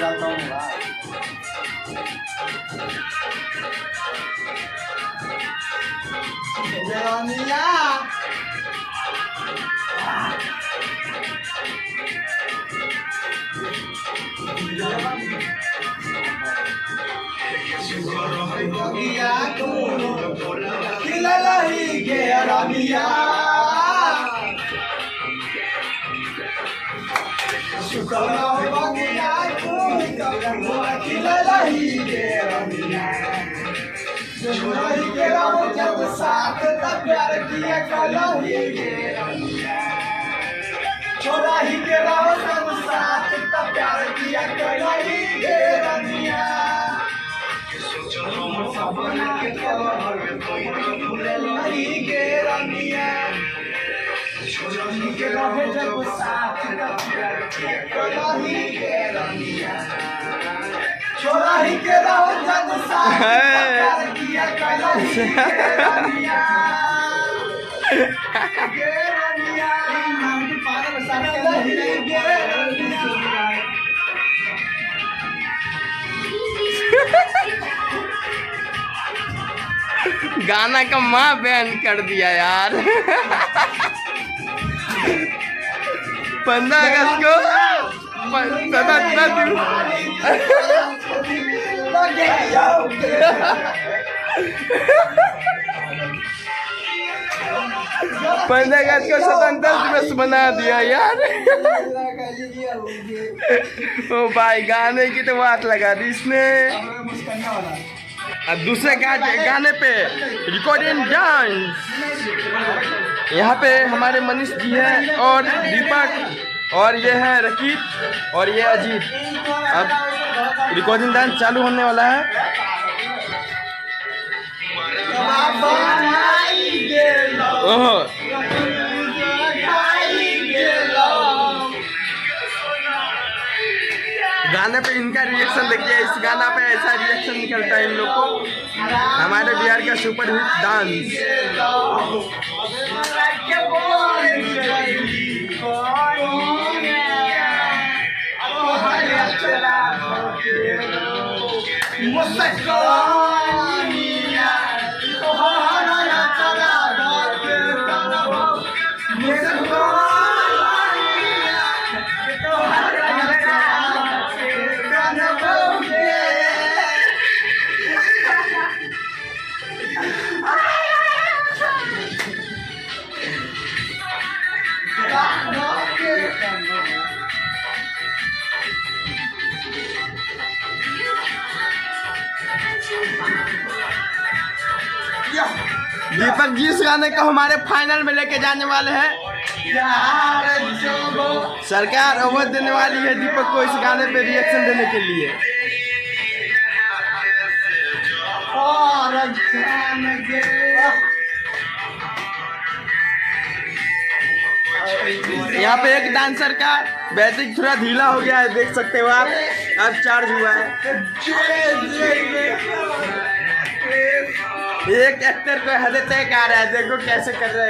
जाता हूँ साथ प्यार किया छोड़ा ही के रहो सब साथ प्यार किया छोड़ा ही के रहो जब साथ प्यार किया गाना का माँ बैन कर दिया यार। 15 अगस्त को स्वतंत्रता दिवस 15 अगस्त को स्वतंत्रता दिवस बना दिया यार। ओ भाई गाने की तो बात लगा दी इसने। अब दूसरे गाने पे रिकॉर्डिंग डांस। यहाँ पे हमारे मनीष जी हैं और दीपक और ये है रकीब और ये अजीत। अब रिकॉर्डिंग डांस चालू होने वाला है। ओहो गाने पे इनका रिएक्शन देखिए। इस गाना पे ऐसा रिएक्शन निकलता है इन लोग को। हमारे बिहार का super hit dance. Deepak ji इस गाने को हमारे फाइनल में लेके जाने वाले हैं। सरकार अवार्ड देने वाली है दीपक को इस गाने पे रिएक्शन देने के लिए। यहाँ पे एक डांसर का बैटरी थोड़ा ढीला हो गया है, देख सकते हो आप। अब चार्ज हुआ है। एक एक्टर को हद तक आ रहा है, देखो कैसे कर रहे हैं।